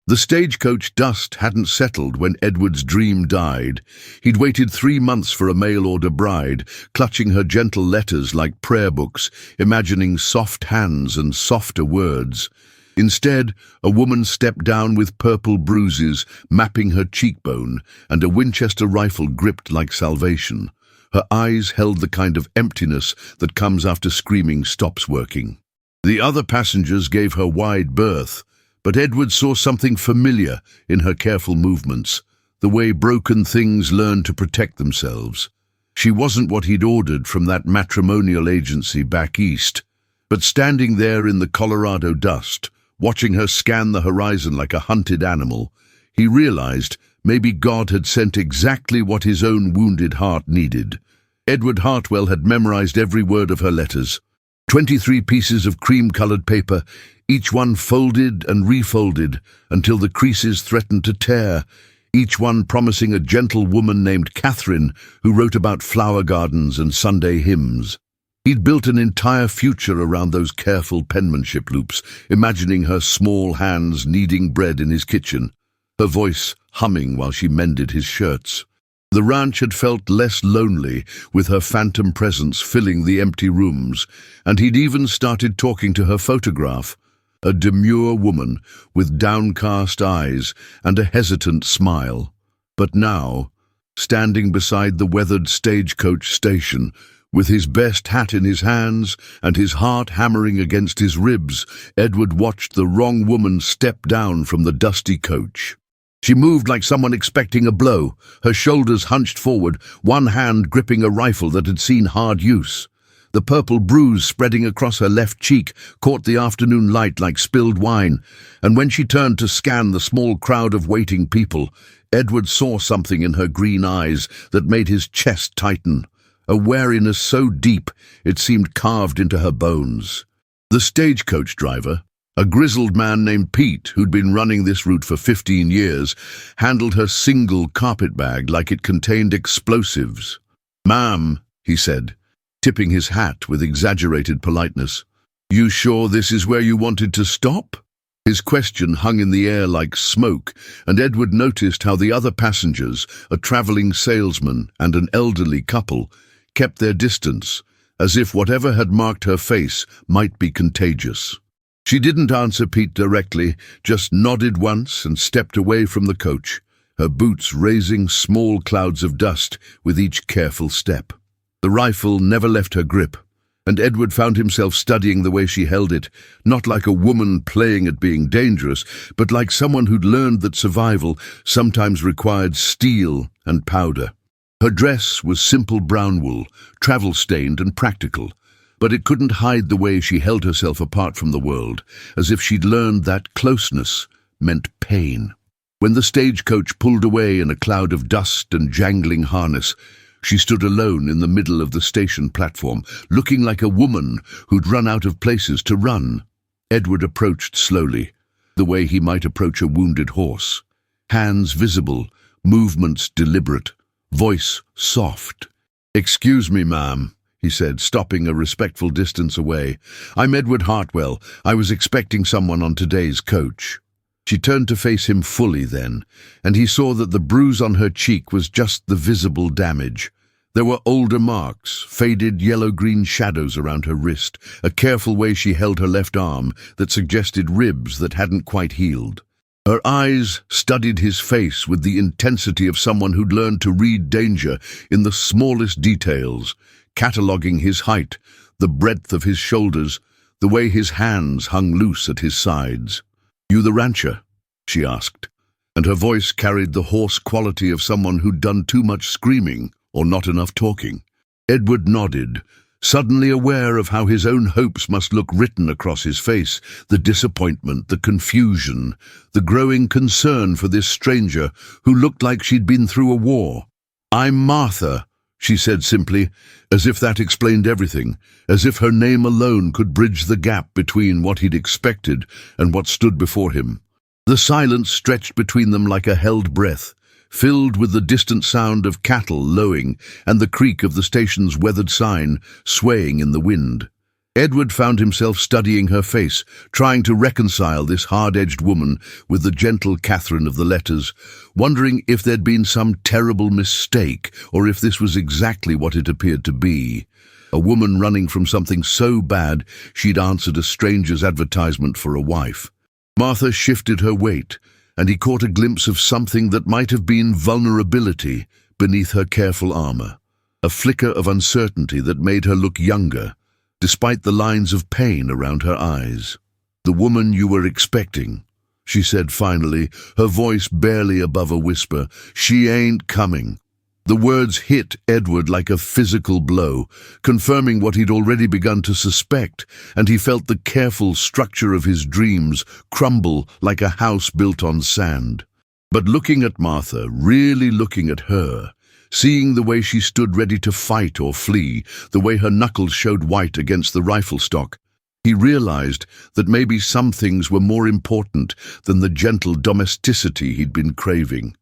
The stagecoach dust hadn't settled when Edward's dream died. He'd waited 3 months for a mail-order bride, clutching her gentle letters like prayer books, imagining soft hands and softer words. Instead, a woman stepped down with purple bruises mapping her cheekbone and a Winchester rifle gripped like salvation. Her eyes held the kind of emptiness that comes after screaming stops working. The other passengers gave her wide berth, but Edward saw something familiar in her careful movements, the way broken things learn to protect themselves. She wasn't what he'd ordered from that matrimonial agency back east, but standing there in the Colorado dust, watching her scan the horizon like a hunted animal, he realized maybe God had sent exactly what his own wounded heart needed. Edward Hartwell had memorized every word of her letters. 23 pieces of cream-colored paper, each one folded and refolded until the creases threatened to tear, each one promising a gentle woman named Catherine who wrote about flower gardens and Sunday hymns. He'd built an entire future around those careful penmanship loops, imagining her small hands kneading bread in his kitchen, her voice humming while she mended his shirts. The ranch had felt less lonely with her phantom presence filling the empty rooms, and he'd even started talking to her photograph, a demure woman with downcast eyes and a hesitant smile. But now, standing beside the weathered stagecoach station, with his best hat in his hands and his heart hammering against his ribs, Edward watched the wrong woman step down from the dusty coach. She moved like someone expecting a blow, her shoulders hunched forward, one hand gripping a rifle that had seen hard use. The purple bruise spreading across her left cheek caught the afternoon light like spilled wine, and when she turned to scan the small crowd of waiting people, Edward saw something in her green eyes that made his chest tighten, a wariness so deep it seemed carved into her bones. The stagecoach driver, a grizzled man named Pete, who'd been running this route for 15 years, handled her single carpet bag like it contained explosives. "Ma'am," he said, tipping his hat with exaggerated politeness, "you sure this is where you wanted to stop?" His question hung in the air like smoke, and Edward noticed how the other passengers, a traveling salesman and an elderly couple, kept their distance, as if whatever had marked her face might be contagious. She didn't answer Pete directly, just nodded once and stepped away from the coach, her boots raising small clouds of dust with each careful step. The rifle never left her grip, and Edward found himself studying the way she held it, not like a woman playing at being dangerous, but like someone who'd learned that survival sometimes required steel and powder. Her dress was simple brown wool, travel-stained and practical, but it couldn't hide the way she held herself apart from the world, as if she'd learned that closeness meant pain. When the stagecoach pulled away in a cloud of dust and jangling harness, she stood alone in the middle of the station platform, looking like a woman who'd run out of places to run. Edward approached slowly, the way he might approach a wounded horse. Hands visible, movements deliberate, voice soft. "Excuse me, ma'am," he said, stopping a respectful distance away. "I'm Edward Hartwell. I was expecting someone on today's coach." She turned to face him fully then, and he saw that the bruise on her cheek was just the visible damage. There were older marks, faded yellow-green shadows around her wrist, a careful way she held her left arm that suggested ribs that hadn't quite healed. Her eyes studied his face with the intensity of someone who'd learned to read danger in the smallest details, cataloguing his height, the breadth of his shoulders, the way his hands hung loose at his sides. "You the rancher?" she asked, and her voice carried the hoarse quality of someone who'd done too much screaming or not enough talking. Edward nodded, suddenly aware of how his own hopes must look written across his face, the disappointment, the confusion, the growing concern for this stranger who looked like she'd been through a war. "I'm Martha," she said simply, as if that explained everything, as if her name alone could bridge the gap between what he'd expected and what stood before him. The silence stretched between them like a held breath, filled with the distant sound of cattle lowing and the creak of the station's weathered sign swaying in the wind. Edward found himself studying her face, trying to reconcile this hard-edged woman with the gentle Catherine of the letters, wondering if there'd been some terrible mistake or if this was exactly what it appeared to be. A woman running from something so bad she'd answered a stranger's advertisement for a wife. Martha shifted her weight, and he caught a glimpse of something that might have been vulnerability beneath her careful armor, a flicker of uncertainty that made her look younger, despite the lines of pain around her eyes. "The woman you were expecting," she said finally, her voice barely above a whisper. "She ain't coming." The words hit Edward like a physical blow, confirming what he'd already begun to suspect, and he felt the careful structure of his dreams crumble like a house built on sand. But looking at Martha, really looking at her, seeing the way she stood ready to fight or flee, the way her knuckles showed white against the rifle stock, he realized that maybe some things were more important than the gentle domesticity he'd been craving.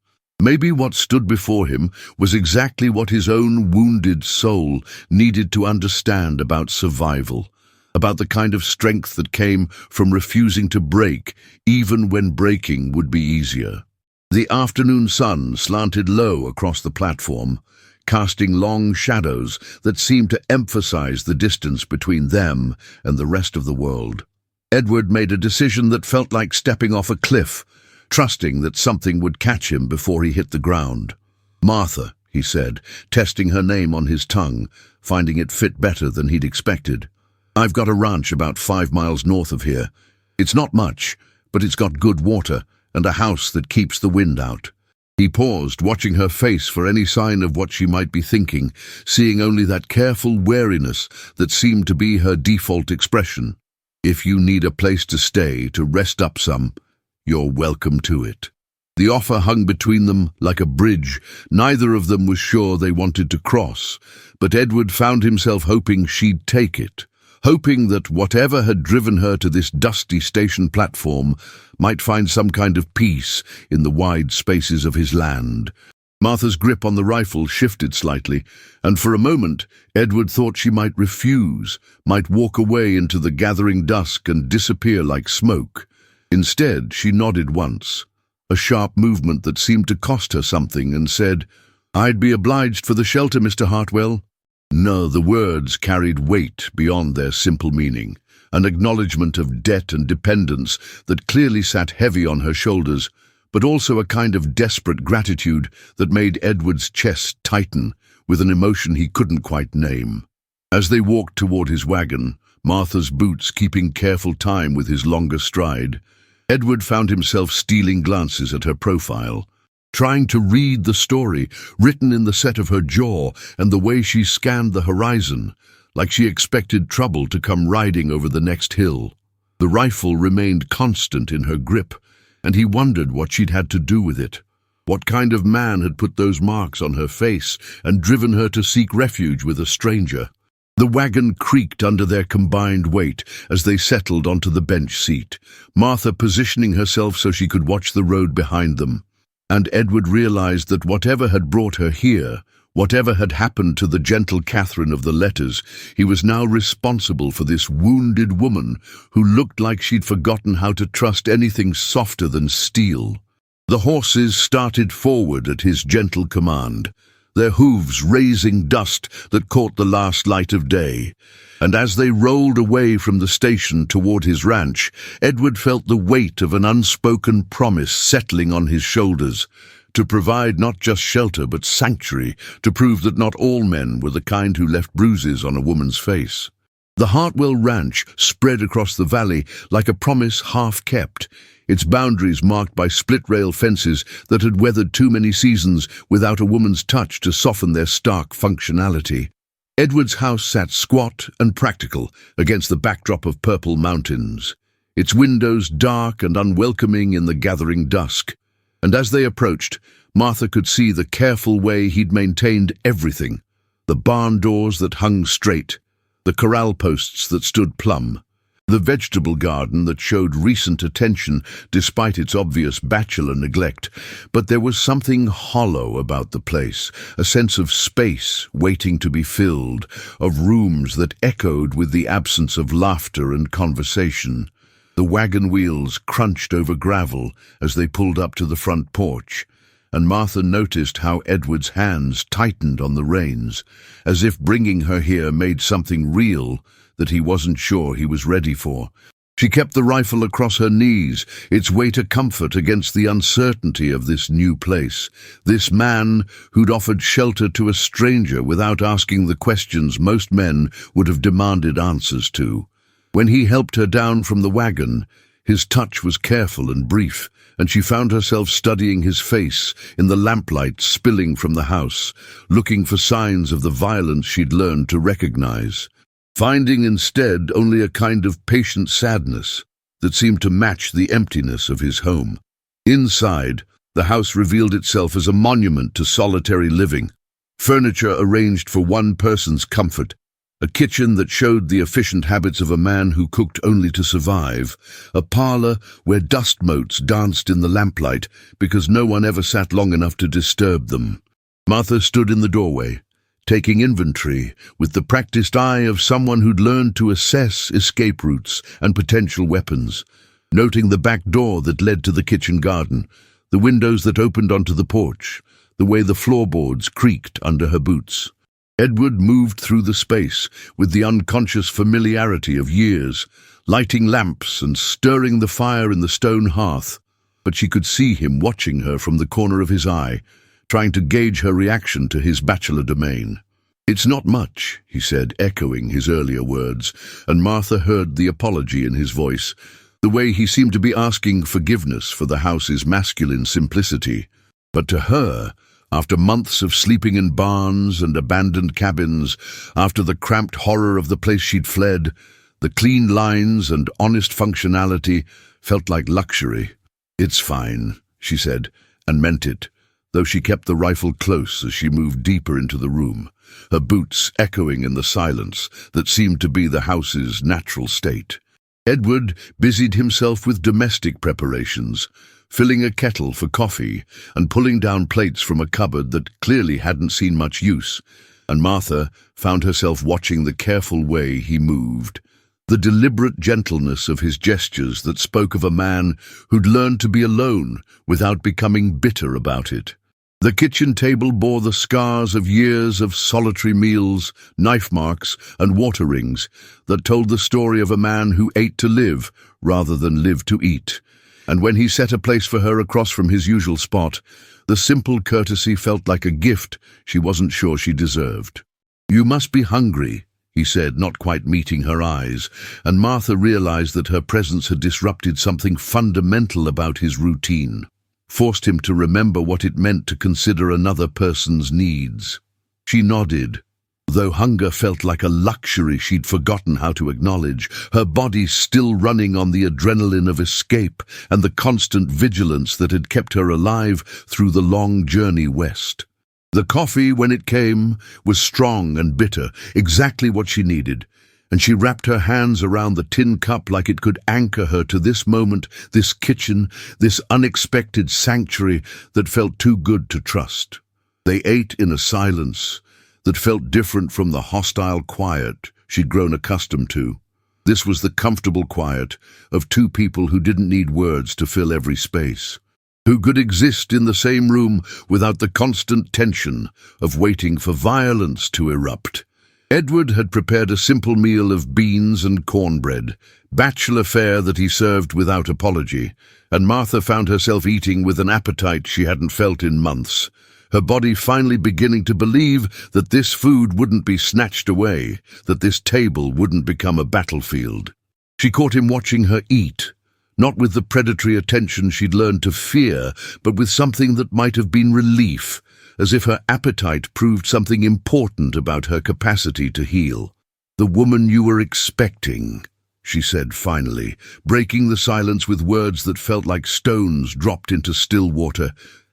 Maybe what stood before him was exactly what his own wounded soul needed to understand about survival, about the kind of strength that came from refusing to break, even when breaking would be easier. The afternoon sun slanted low across the platform, casting long shadows that seemed to emphasize the distance between them and the rest of the world. Edward made a decision that felt like stepping off a cliff, trusting that something would catch him before he hit the ground. "Martha," he said, testing her name on his tongue, finding it fit better than he'd expected. "I've got a ranch about 5 miles north of here. It's not much, but it's got good water and a house that keeps the wind out." He paused, watching her face for any sign of what she might be thinking, seeing only that careful wariness that seemed to be her default expression. "If you need a place to stay, to rest up some, you're welcome to it." The offer hung between them like a bridge. Neither of them was sure they wanted to cross, but Edward found himself hoping she'd take it, hoping that whatever had driven her to this dusty station platform might find some kind of peace in the wide spaces of his land. Martha's grip on the rifle shifted slightly, and for a moment Edward thought she might refuse, might walk away into the gathering dusk and disappear like smoke. Instead, she nodded once, a sharp movement that seemed to cost her something, and said, "I'd be obliged for the shelter, Mr. Hartwell." No, the words carried weight beyond their simple meaning, an acknowledgement of debt and dependence that clearly sat heavy on her shoulders, but also a kind of desperate gratitude that made Edward's chest tighten with an emotion he couldn't quite name. As they walked toward his wagon, Martha's boots keeping careful time with his longer stride, Edward found himself stealing glances at her profile, trying to read the story written in the set of her jaw and the way she scanned the horizon, like she expected trouble to come riding over the next hill. The rifle remained constant in her grip, and he wondered what she'd had to do with it. What kind of man had put those marks on her face and driven her to seek refuge with a stranger? The wagon creaked under their combined weight as they settled onto the bench seat, Martha positioning herself so she could watch the road behind them. And Edward realized that whatever had brought her here, whatever had happened to the gentle Catherine of the letters, he was now responsible for this wounded woman who looked like she'd forgotten how to trust anything softer than steel. The horses started forward at his gentle command, their hooves raising dust that caught the last light of day. And as they rolled away from the station toward his ranch, Edward felt the weight of an unspoken promise settling on his shoulders, to provide not just shelter but sanctuary, to prove that not all men were the kind who left bruises on a woman's face. The Hartwell ranch spread across the valley like a promise half kept, its boundaries marked by split-rail fences that had weathered too many seasons without a woman's touch to soften their stark functionality. Edward's house sat squat and practical against the backdrop of purple mountains, its windows dark and unwelcoming in the gathering dusk. And as they approached, Martha could see the careful way he'd maintained everything, the barn doors that hung straight, the corral posts that stood plumb, The vegetable garden that showed recent attention despite its obvious bachelor neglect, but there was something hollow about the place, a sense of space waiting to be filled, of rooms that echoed with the absence of laughter and conversation. The wagon wheels crunched over gravel as they pulled up to the front porch, and Martha noticed how Edward's hands tightened on the reins, as if bringing her here made something real that he wasn't sure he was ready for. She kept the rifle across her knees, its weight a comfort against the uncertainty of this new place, this man who'd offered shelter to a stranger without asking the questions most men would have demanded answers to. When he helped her down from the wagon, his touch was careful and brief, and she found herself studying his face in the lamplight spilling from the house, looking for signs of the violence she'd learned to recognize, finding instead only a kind of patient sadness that seemed to match the emptiness of his home. Inside, the house revealed itself as a monument to solitary living, furniture arranged for one person's comfort, a kitchen that showed the efficient habits of a man who cooked only to survive, a parlor where dust motes danced in the lamplight because no one ever sat long enough to disturb them. Martha stood in the doorway, taking inventory with the practiced eye of someone who'd learned to assess escape routes and potential weapons, noting the back door that led to the kitchen garden, the windows that opened onto the porch, the way the floorboards creaked under her boots. Edward moved through the space with the unconscious familiarity of years, lighting lamps and stirring the fire in the stone hearth, but she could see him watching her from the corner of his eye, trying to gauge her reaction to his bachelor domain. "It's not much," he said, echoing his earlier words, and Martha heard the apology in his voice, the way he seemed to be asking forgiveness for the house's masculine simplicity. But to her, after months of sleeping in barns and abandoned cabins, after the cramped horror of the place she'd fled, the clean lines and honest functionality felt like luxury. "It's fine," she said, and meant it, though she kept the rifle close as she moved deeper into the room, her boots echoing in the silence that seemed to be the house's natural state. Edward busied himself with domestic preparations, filling a kettle for coffee and pulling down plates from a cupboard that clearly hadn't seen much use, and Martha found herself watching the careful way he moved, the deliberate gentleness of his gestures that spoke of a man who'd learned to be alone without becoming bitter about it. The kitchen table bore the scars of years of solitary meals, knife marks, and water rings that told the story of a man who ate to live rather than lived to eat. And when he set a place for her across from his usual spot, the simple courtesy felt like a gift she wasn't sure she deserved. "You must be hungry," he said, not quite meeting her eyes, and Martha realized that her presence had disrupted something fundamental about his routine, forced him to remember what it meant to consider another person's needs. She nodded, though hunger felt like a luxury she'd forgotten how to acknowledge, her body still running on the adrenaline of escape and the constant vigilance that had kept her alive through the long journey west. The coffee, when it came, was strong and bitter, exactly what she needed, and she wrapped her hands around the tin cup like it could anchor her to this moment, this kitchen, this unexpected sanctuary that felt too good to trust. They ate in a silence that felt different from the hostile quiet she'd grown accustomed to. This was the comfortable quiet of two people who didn't need words to fill every space, who could exist in the same room without the constant tension of waiting for violence to erupt. Edward had prepared a simple meal of beans and cornbread, bachelor fare that he served without apology, and Martha found herself eating with an appetite she hadn't felt in months, her body finally beginning to believe that this food wouldn't be snatched away, that this table wouldn't become a battlefield. She caught him watching her eat, not with the predatory attention she'd learned to fear, but with something that might have been relief, as if her appetite proved something important about her capacity to heal. "The woman you were expecting," she said finally, breaking the silence with words that felt like stones dropped into still water.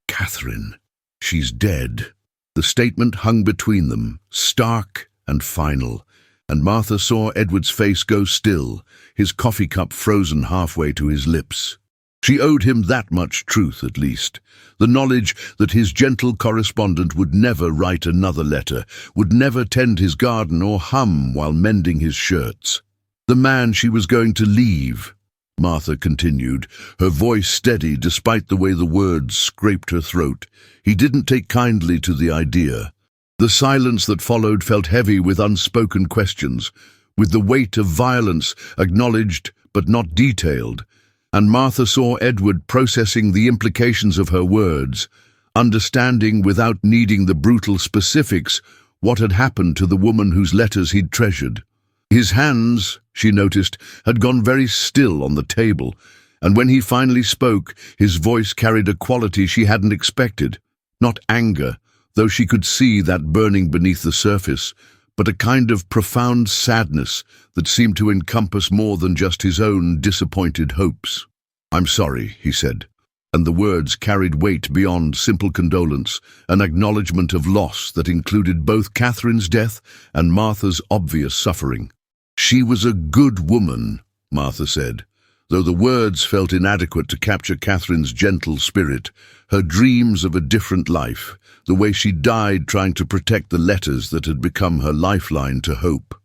"Catherine. She's dead." The statement hung between them, stark and final, And Martha saw Edward's face go still, his coffee cup frozen halfway to his lips. She owed him that much truth, at least. The knowledge that his gentle correspondent would never write another letter, would never tend his garden or hum while mending his shirts. The man she was going to leave, Martha continued, her voice steady despite the way the words scraped her throat. He didn't take kindly to the idea. The silence that followed felt heavy with unspoken questions, with the weight of violence acknowledged but not detailed. And Martha saw Edward processing the implications of her words, understanding without needing the brutal specifics what had happened to the woman whose letters he'd treasured. His hands, she noticed, had gone very still on the table, and when he finally spoke, his voice carried a quality she hadn't expected. Not anger, though she could see that burning beneath the surface, but a kind of profound sadness that seemed to encompass more than just his own disappointed hopes. "I'm sorry," he said, and the words carried weight beyond simple condolence, an acknowledgement of loss that included both Catherine's death and Martha's obvious suffering. "She was a good woman," Martha said, though the words felt inadequate to capture Catherine's gentle spirit, her dreams of a different life, the way she died trying to protect the letters that had become her lifeline to hope.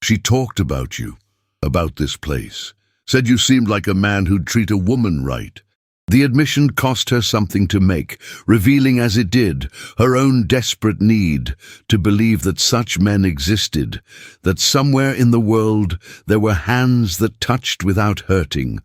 "She talked about you, about this place, said you seemed like a man who'd treat a woman right." The admission cost her something to make, revealing as it did her own desperate need to believe that such men existed, that somewhere in the world there were hands that touched without hurting,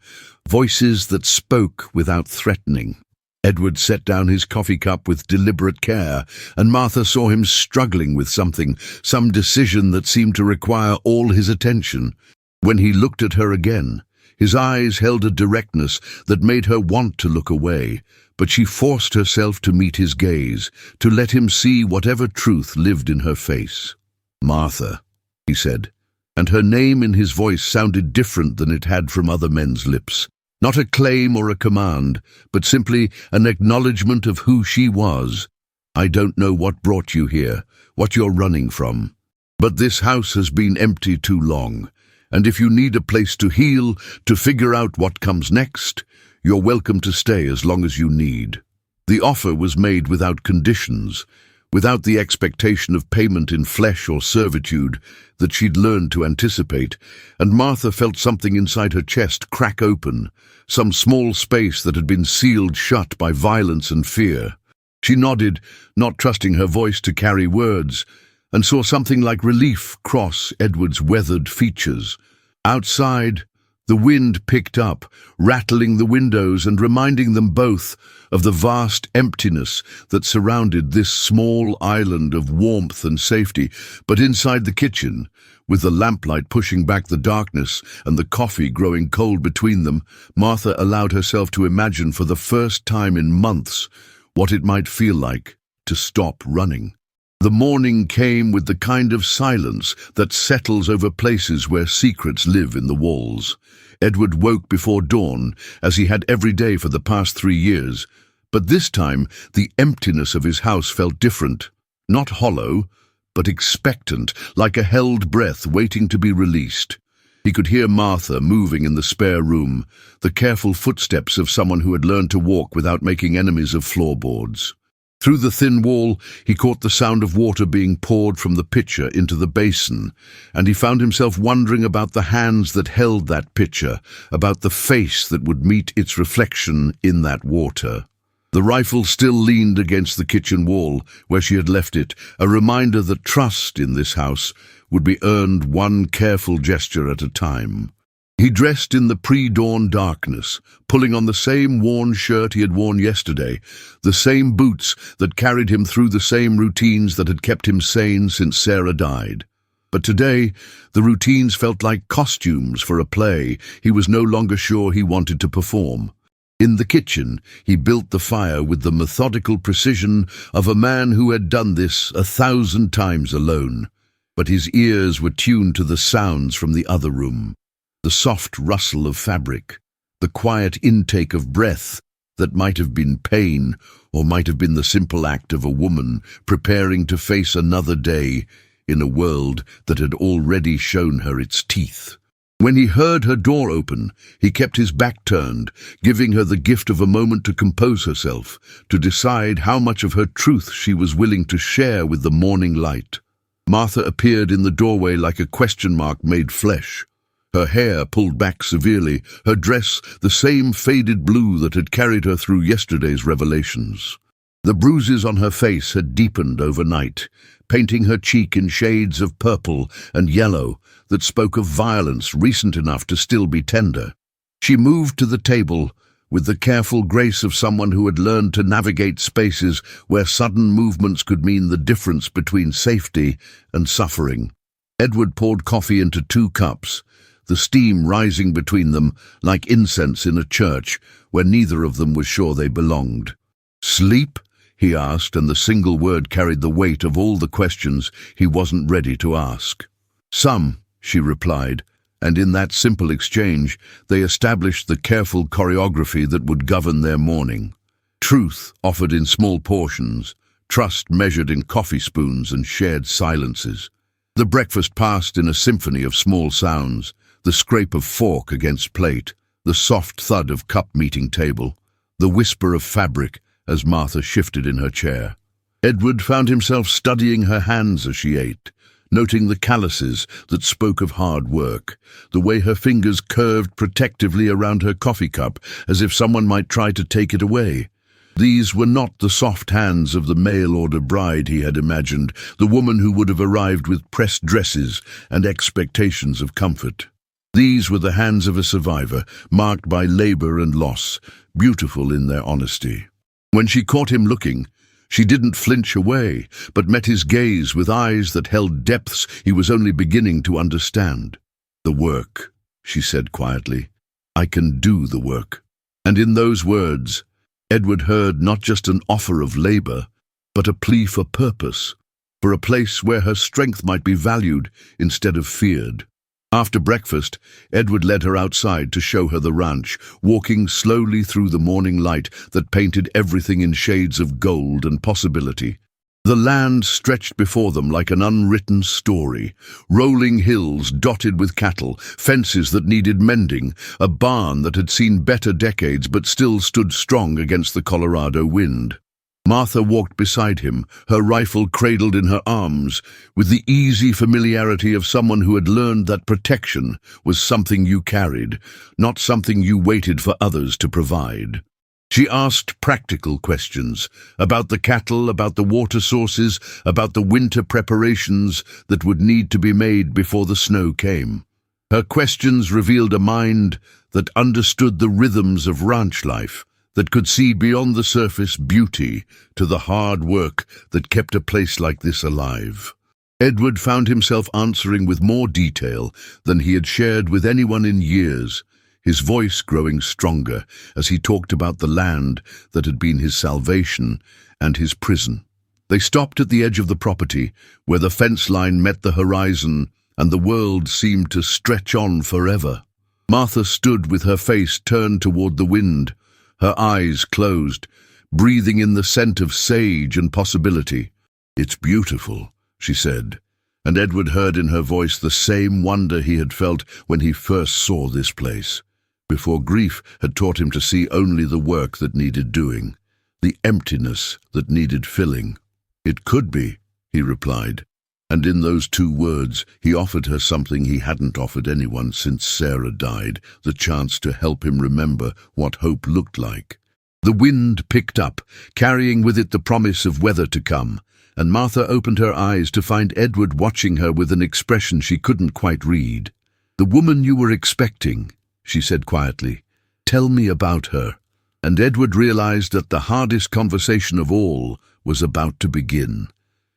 voices that spoke without threatening. Edward set down his coffee cup with deliberate care, and Martha saw him struggling with something, some decision that seemed to require all his attention. When he looked at her again, his eyes held a directness that made her want to look away, but she forced herself to meet his gaze, to let him see whatever truth lived in her face. "Martha," he said, and her name in his voice sounded different than it had from other men's lips. Not a claim or a command, but simply an acknowledgement of who she was. "I don't know what brought you here, what you're running from, but this house has been empty too long. And if you need a place to heal, to figure out what comes next, you're welcome to stay as long as you need." The offer was made without conditions, without the expectation of payment in flesh or servitude that she'd learned to anticipate, and Martha felt something inside her chest crack open, some small space that had been sealed shut by violence and fear. She nodded, not trusting her voice to carry words, and saw something like relief cross Edward's weathered features. Outside, the wind picked up, rattling the windows and reminding them both of the vast emptiness that surrounded this small island of warmth and safety. But inside the kitchen, with the lamplight pushing back the darkness and the coffee growing cold between them, Martha allowed herself to imagine for the first time in months what it might feel like to stop running. The morning came with the kind of silence that settles over places where secrets live in the walls. Edward woke before dawn, as he had every day for the past 3 years, but this time the emptiness of his house felt different, not hollow, but expectant, like a held breath waiting to be released. He could hear Martha moving in the spare room, the careful footsteps of someone who had learned to walk without making enemies of floorboards. Through the thin wall, he caught the sound of water being poured from the pitcher into the basin, and he found himself wondering about the hands that held that pitcher, about the face that would meet its reflection in that water. The rifle still leaned against the kitchen wall, where she had left it, a reminder that trust in this house would be earned one careful gesture at a time. He dressed in the pre-dawn darkness, pulling on the same worn shirt he had worn yesterday, the same boots that carried him through the same routines that had kept him sane since Sarah died. But today, the routines felt like costumes for a play he was no longer sure he wanted to perform. In the kitchen, he built the fire with the methodical precision of a man who had done this 1,000 times alone. But his ears were tuned to the sounds from the other room. The soft rustle of fabric, the quiet intake of breath that might have been pain or might have been the simple act of a woman preparing to face another day in a world that had already shown her its teeth. When he heard her door open, he kept his back turned, giving her the gift of a moment to compose herself, to decide how much of her truth she was willing to share with the morning light. Martha appeared in the doorway like a question mark made flesh. Her hair pulled back severely, her dress the same faded blue that had carried her through yesterday's revelations. The bruises on her face had deepened overnight, painting her cheek in shades of purple and yellow that spoke of violence recent enough to still be tender. She moved to the table with the careful grace of someone who had learned to navigate spaces where sudden movements could mean the difference between safety and suffering. Edward poured coffee into 2 cups, the steam rising between them like incense in a church where neither of them was sure they belonged. "Sleep?" he asked, and the single word carried the weight of all the questions he wasn't ready to ask. "Some," she replied, and in that simple exchange they established the careful choreography that would govern their morning. Truth offered in small portions, trust measured in coffee spoons and shared silences. The breakfast passed in a symphony of small sounds, the scrape of fork against plate, the soft thud of cup meeting table, the whisper of fabric as Martha shifted in her chair. Edward found himself studying her hands as she ate, noting the calluses that spoke of hard work, the way her fingers curved protectively around her coffee cup as if someone might try to take it away. These were not the soft hands of the mail-order bride he had imagined, the woman who would have arrived with pressed dresses and expectations of comfort. These were the hands of a survivor, marked by labor and loss, beautiful in their honesty. When she caught him looking, she didn't flinch away, but met his gaze with eyes that held depths he was only beginning to understand. "The work," she said quietly. "I can do the work." And in those words, Edward heard not just an offer of labor, but a plea for purpose, for a place where her strength might be valued instead of feared. After breakfast, Edward led her outside to show her the ranch, walking slowly through the morning light that painted everything in shades of gold and possibility. The land stretched before them like an unwritten story, rolling hills dotted with cattle, fences that needed mending, a barn that had seen better decades but still stood strong against the Colorado wind. Martha walked beside him, her rifle cradled in her arms, with the easy familiarity of someone who had learned that protection was something you carried, not something you waited for others to provide. She asked practical questions about the cattle, about the water sources, about the winter preparations that would need to be made before the snow came. Her questions revealed a mind that understood the rhythms of ranch life, that could see beyond the surface beauty to the hard work that kept a place like this alive. Edward found himself answering with more detail than he had shared with anyone in years, his voice growing stronger as he talked about the land that had been his salvation and his prison. They stopped at the edge of the property, where the fence line met the horizon and the world seemed to stretch on forever. Martha stood with her face turned toward the wind, her eyes closed, breathing in the scent of sage and possibility. "It's beautiful," she said, and Edward heard in her voice the same wonder he had felt when he first saw this place, before grief had taught him to see only the work that needed doing, the emptiness that needed filling. "It could be," he replied, and in those 2 words he offered her something he hadn't offered anyone since Sarah died, the chance to help him remember what hope looked like. The wind picked up, carrying with it the promise of weather to come, and Martha opened her eyes to find Edward watching her with an expression she couldn't quite read. "The woman you were expecting," she said quietly. "Tell me about her." And Edward realized that the hardest conversation of all was about to begin.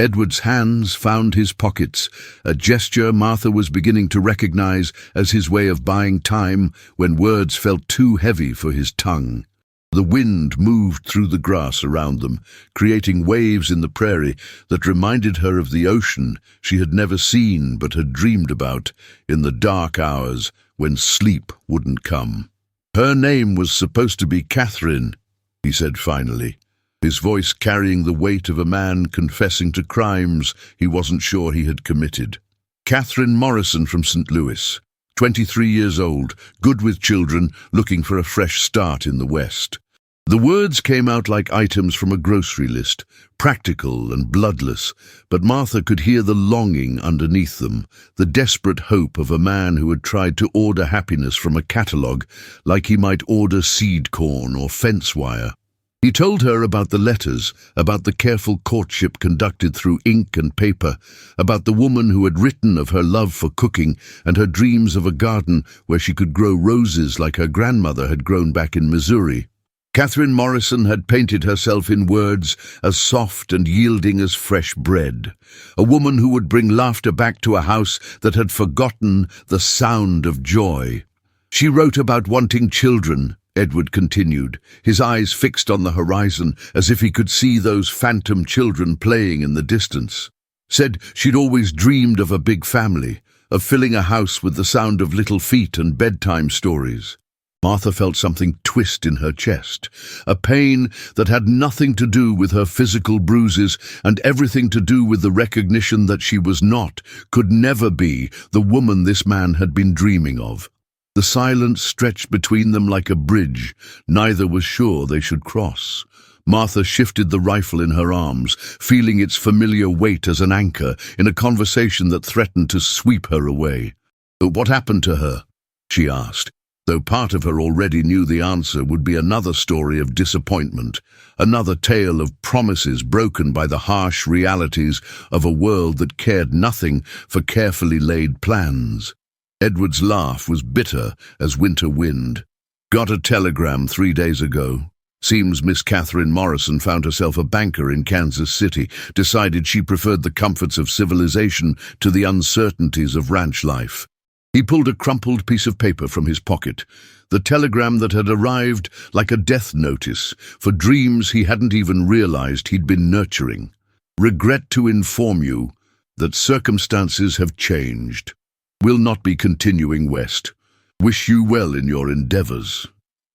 Edward's hands found his pockets, a gesture Martha was beginning to recognize as his way of buying time when words felt too heavy for his tongue. The wind moved through the grass around them, creating waves in the prairie that reminded her of the ocean she had never seen but had dreamed about in the dark hours when sleep wouldn't come. "Her name was supposed to be Catherine," he said finally. his voice carrying the weight of a man confessing to crimes he wasn't sure he had committed. Catherine Morrison from St. Louis, 23 years old, good with children, looking for a fresh start in the West. The words came out like items from a grocery list, practical and bloodless, but Martha could hear the longing underneath them, the desperate hope of a man who had tried to order happiness from a catalogue like he might order seed corn or fence wire. He told her about the letters, about the careful courtship conducted through ink and paper, about the woman who had written of her love for cooking and her dreams of a garden where she could grow roses like her grandmother had grown back in Missouri. Catherine Morrison had painted herself in words as soft and yielding as fresh bread, a woman who would bring laughter back to a house that had forgotten the sound of joy. She wrote about wanting children, Edward continued, his eyes fixed on the horizon as if he could see those phantom children playing in the distance. Said she'd always dreamed of a big family, of filling a house with the sound of little feet and bedtime stories. Martha felt something twist in her chest, a pain that had nothing to do with her physical bruises and everything to do with the recognition that she was not, could never be, the woman this man had been dreaming of. The silence stretched between them like a bridge. Neither was sure they should cross. Martha shifted the rifle in her arms, feeling its familiar weight as an anchor in a conversation that threatened to sweep her away. "But what happened to her?" she asked, though part of her already knew the answer would be another story of disappointment, another tale of promises broken by the harsh realities of a world that cared nothing for carefully laid plans. Edward's laugh was bitter as winter wind. "Got a telegram 3 days ago. Seems Miss Catherine Morrison found herself a banker in Kansas City, decided she preferred the comforts of civilization to the uncertainties of ranch life." He pulled a crumpled piece of paper from his pocket, the telegram that had arrived like a death notice for dreams he hadn't even realized he'd been nurturing. "Regret to inform you that circumstances have changed. Will not be continuing west. Wish you well in your endeavors."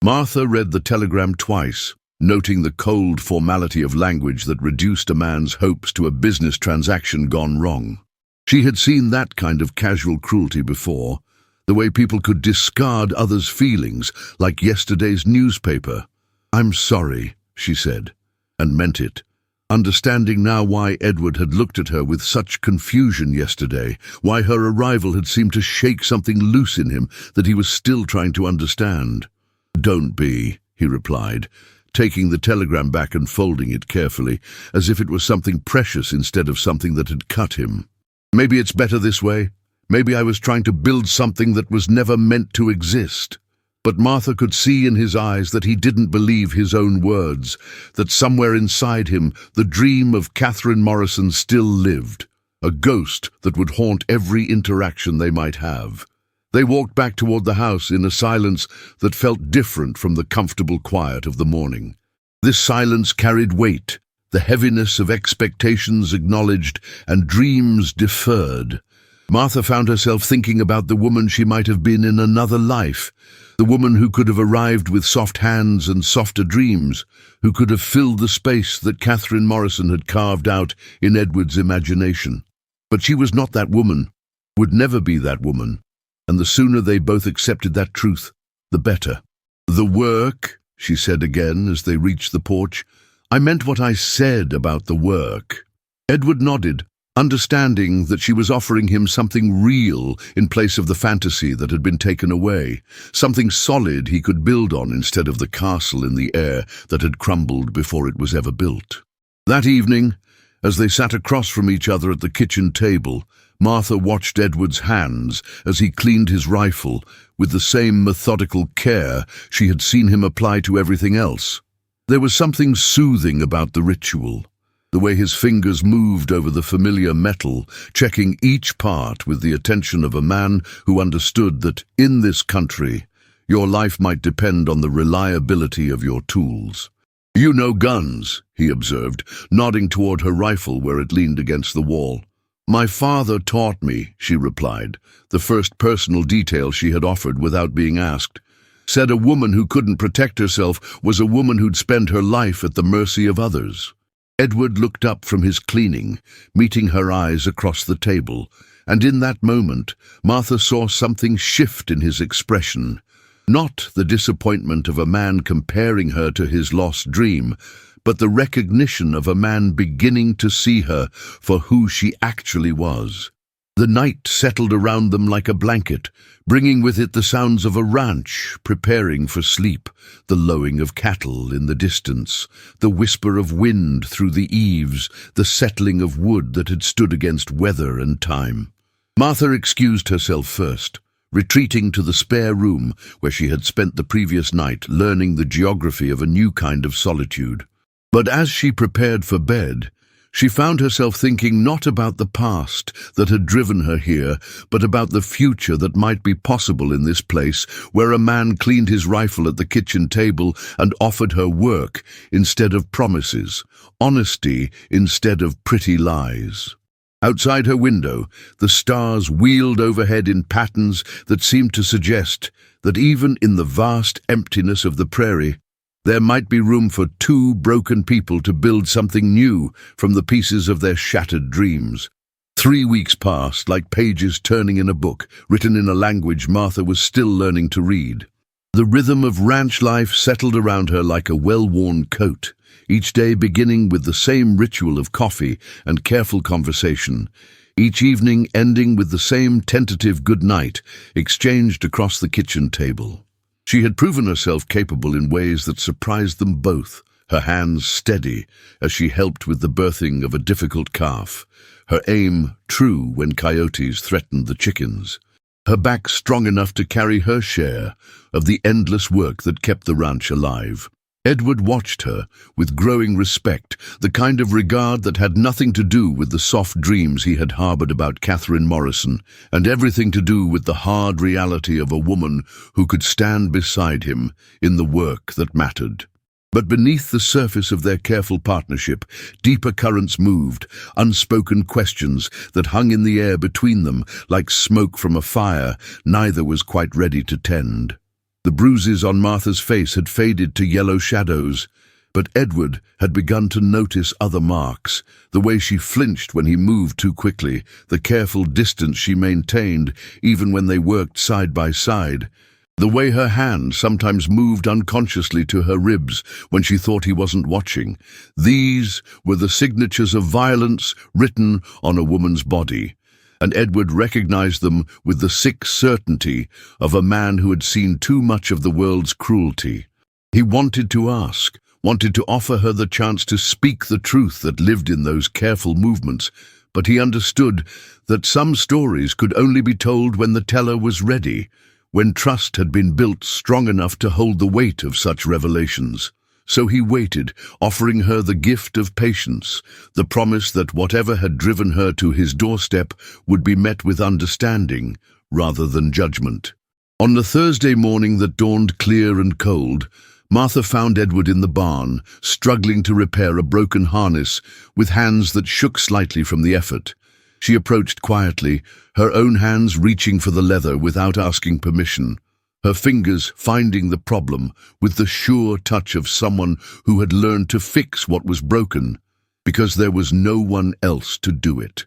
Martha read the telegram twice, noting the cold formality of language that reduced a man's hopes to a business transaction gone wrong. She had seen that kind of casual cruelty before, the way people could discard others' feelings, like yesterday's newspaper. "I'm sorry," she said, and meant it, understanding now why Edward had looked at her with such confusion yesterday, why her arrival had seemed to shake something loose in him that he was still trying to understand. "Don't be," he replied, taking the telegram back and folding it carefully, as if it was something precious instead of something that had cut him. "Maybe it's better this way. Maybe I was trying to build something that was never meant to exist." But Martha could see in his eyes that he didn't believe his own words, that somewhere inside him the dream of Catherine Morrison still lived, a ghost that would haunt every interaction they might have. They walked back toward the house in a silence that felt different from the comfortable quiet of the morning. This silence carried weight, the heaviness of expectations acknowledged and dreams deferred. Martha found herself thinking about the woman she might have been in another life, the woman who could have arrived with soft hands and softer dreams, who could have filled the space that Catherine Morrison had carved out in Edward's imagination. But she was not that woman, would never be that woman, and the sooner they both accepted that truth, the better. "The work," she said again as they reached the porch. "I meant what I said about the work." Edward nodded, understanding that she was offering him something real in place of the fantasy that had been taken away, something solid he could build on instead of the castle in the air that had crumbled before it was ever built. That evening, as they sat across from each other at the kitchen table, Martha watched Edward's hands as he cleaned his rifle with the same methodical care she had seen him apply to everything else. There was something soothing about the ritual, the way his fingers moved over the familiar metal, checking each part with the attention of a man who understood that, in this country, your life might depend on the reliability of your tools. "You know guns," he observed, nodding toward her rifle where it leaned against the wall. "My father taught me," she replied, the first personal detail she had offered without being asked. said a woman who couldn't protect herself was a woman who'd spend her life at the mercy of others. Edward looked up from his cleaning, meeting her eyes across the table, and in that moment, Martha saw something shift in his expression. Not the disappointment of a man comparing her to his lost dream, but the recognition of a man beginning to see her for who she actually was. The night settled around them like a blanket, bringing with it the sounds of a ranch preparing for sleep, the lowing of cattle in the distance, the whisper of wind through the eaves, the settling of wood that had stood against weather and time. Martha excused herself first, retreating to the spare room where she had spent the previous night learning the geography of a new kind of solitude. But as she prepared for bed, she found herself thinking not about the past that had driven her here, but about the future that might be possible in this place where a man cleaned his rifle at the kitchen table and offered her work instead of promises, honesty instead of pretty lies. Outside her window, the stars wheeled overhead in patterns that seemed to suggest that even in the vast emptiness of the prairie, there might be room for two broken people to build something new from the pieces of their shattered dreams. 3 weeks passed like pages turning in a book, written in a language Martha was still learning to read. The rhythm of ranch life settled around her like a well-worn coat, each day beginning with the same ritual of coffee and careful conversation, each evening ending with the same tentative good night exchanged across the kitchen table. She had proven herself capable in ways that surprised them both, her hands steady as she helped with the birthing of a difficult calf, her aim true when coyotes threatened the chickens, her back strong enough to carry her share of the endless work that kept the ranch alive. Edward watched her with growing respect, the kind of regard that had nothing to do with the soft dreams he had harbored about Catherine Morrison, and everything to do with the hard reality of a woman who could stand beside him in the work that mattered. But beneath the surface of their careful partnership, deeper currents moved, unspoken questions that hung in the air between them like smoke from a fire neither was quite ready to tend. The bruises on Martha's face had faded to yellow shadows, but Edward had begun to notice other marks, the way she flinched when he moved too quickly, the careful distance she maintained even when they worked side by side, the way her hand sometimes moved unconsciously to her ribs when she thought he wasn't watching. These were the signatures of violence written on a woman's body, and Edward recognized them with the sick certainty of a man who had seen too much of the world's cruelty. He wanted to ask, wanted to offer her the chance to speak the truth that lived in those careful movements, but he understood that some stories could only be told when the teller was ready, when trust had been built strong enough to hold the weight of such revelations. So he waited, offering her the gift of patience, the promise that whatever had driven her to his doorstep would be met with understanding rather than judgment. On the Thursday morning that dawned clear and cold, Martha found Edward in the barn, struggling to repair a broken harness with hands that shook slightly from the effort. She approached quietly, her own hands reaching for the leather without asking permission, her fingers finding the problem with the sure touch of someone who had learned to fix what was broken, because there was no one else to do it.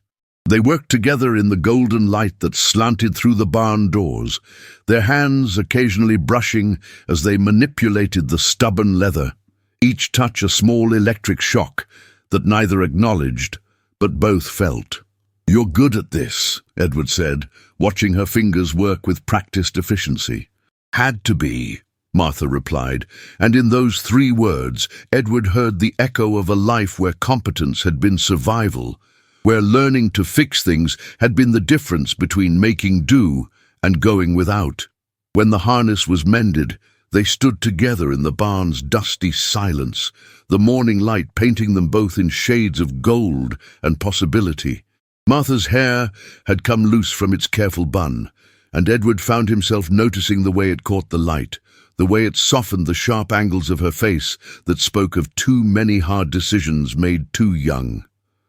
They worked together in the golden light that slanted through the barn doors, their hands occasionally brushing as they manipulated the stubborn leather, each touch a small electric shock that neither acknowledged, but both felt. "You're good at this," Edward said, watching her fingers work with practiced efficiency. "Had to be," Martha replied, and in those 3 words, Edward heard the echo of a life where competence had been survival, where learning to fix things had been the difference between making do and going without. When the harness was mended, they stood together in the barn's dusty silence, the morning light painting them both in shades of gold and possibility. Martha's hair had come loose from its careful bun, and Edward found himself noticing the way it caught the light, the way it softened the sharp angles of her face that spoke of too many hard decisions made too young.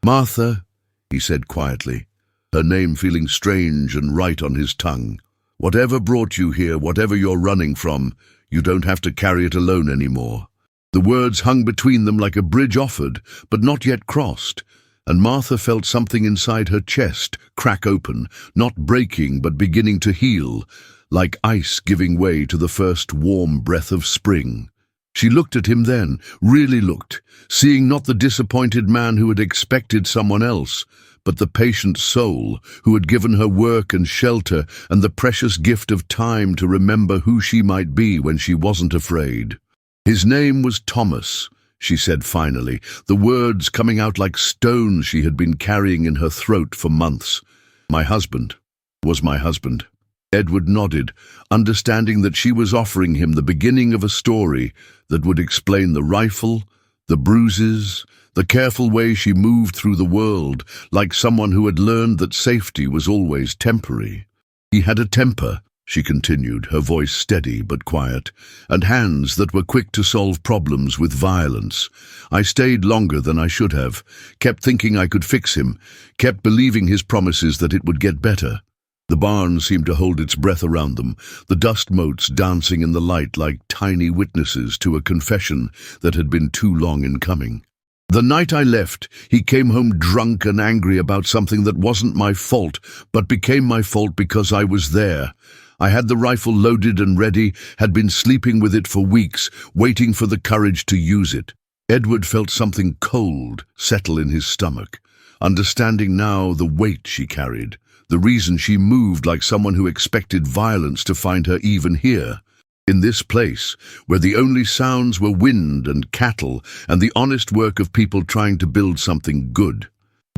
"Martha," he said quietly, her name feeling strange and right on his tongue. "Whatever brought you here, whatever you're running from, You don't have to carry it alone anymore." The words hung between them like a bridge offered, but not yet crossed, and Martha felt something inside her chest crack open, not breaking but beginning to heal, like ice giving way to the first warm breath of spring. She looked at him then, really looked, seeing not the disappointed man who had expected someone else, but the patient soul who had given her work and shelter and the precious gift of time to remember who she might be when she wasn't afraid. "His name was Thomas," she said finally, the words coming out like stones she had been carrying in her throat for months. "My husband was my husband." Edward nodded, understanding that she was offering him the beginning of a story that would explain the rifle, the bruises, the careful way she moved through the world, like someone who had learned that safety was always temporary. "He had a temper," she continued, her voice steady but quiet, "and hands that were quick to solve problems with violence. I stayed longer than I should have, kept thinking I could fix him, kept believing his promises that it would get better." The barn seemed to hold its breath around them, the dust motes dancing in the light like tiny witnesses to a confession that had been too long in coming. "The night I left, he came home drunk and angry about something that wasn't my fault, but became my fault because I was there. I had the rifle loaded and ready, had been sleeping with it for weeks, waiting for the courage to use it." Edward felt something cold settle in his stomach, understanding now the weight she carried, the reason she moved like someone who expected violence to find her even here, in this place, where the only sounds were wind and cattle and the honest work of people trying to build something good.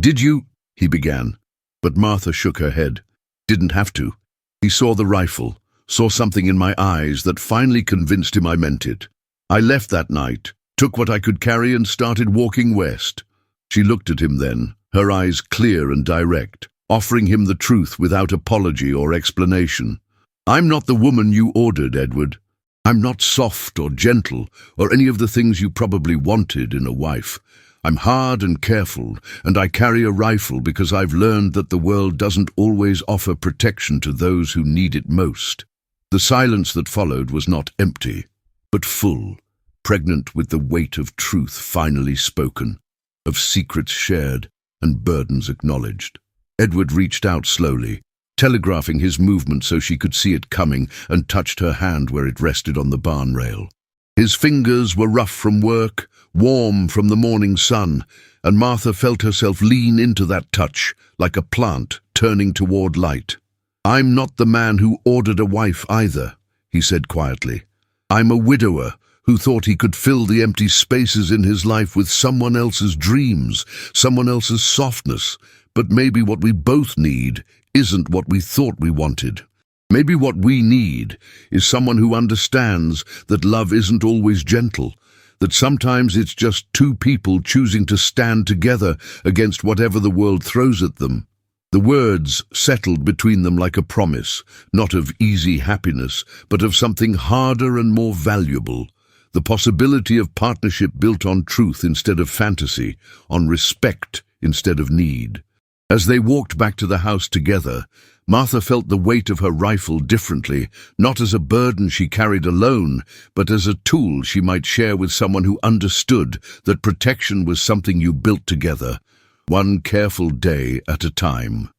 "Did you?" he began, but Martha shook her head. "Didn't have to. He saw the rifle, saw something in my eyes that finally convinced him I meant it. I left that night, took what I could carry and started walking west." She looked at him then, her eyes clear and direct, offering him the truth without apology or explanation. "I'm not the woman you ordered, Edward. I'm not soft or gentle or any of the things you probably wanted in a wife. I'm hard and careful, and I carry a rifle because I've learned that the world doesn't always offer protection to those who need it most." The silence that followed was not empty, but full, pregnant with the weight of truth finally spoken, of secrets shared and burdens acknowledged. Edward reached out slowly, telegraphing his movement so she could see it coming, and touched her hand where it rested on the barn rail. His fingers were rough from work, warm from the morning sun, and Martha felt herself lean into that touch, like a plant turning toward light. "I'm not the man who ordered a wife either," he said quietly. "I'm a widower who thought he could fill the empty spaces in his life with someone else's dreams, someone else's softness, but maybe what we both need isn't what we thought we wanted. Maybe what we need is someone who understands that love isn't always gentle, that sometimes it's just two people choosing to stand together against whatever the world throws at them." The words settled between them like a promise, not of easy happiness, but of something harder and more valuable, the possibility of partnership built on truth instead of fantasy, on respect instead of need. As they walked back to the house together, Martha felt the weight of her rifle differently, not as a burden she carried alone, but as a tool she might share with someone who understood that protection was something you built together, one careful day at a time.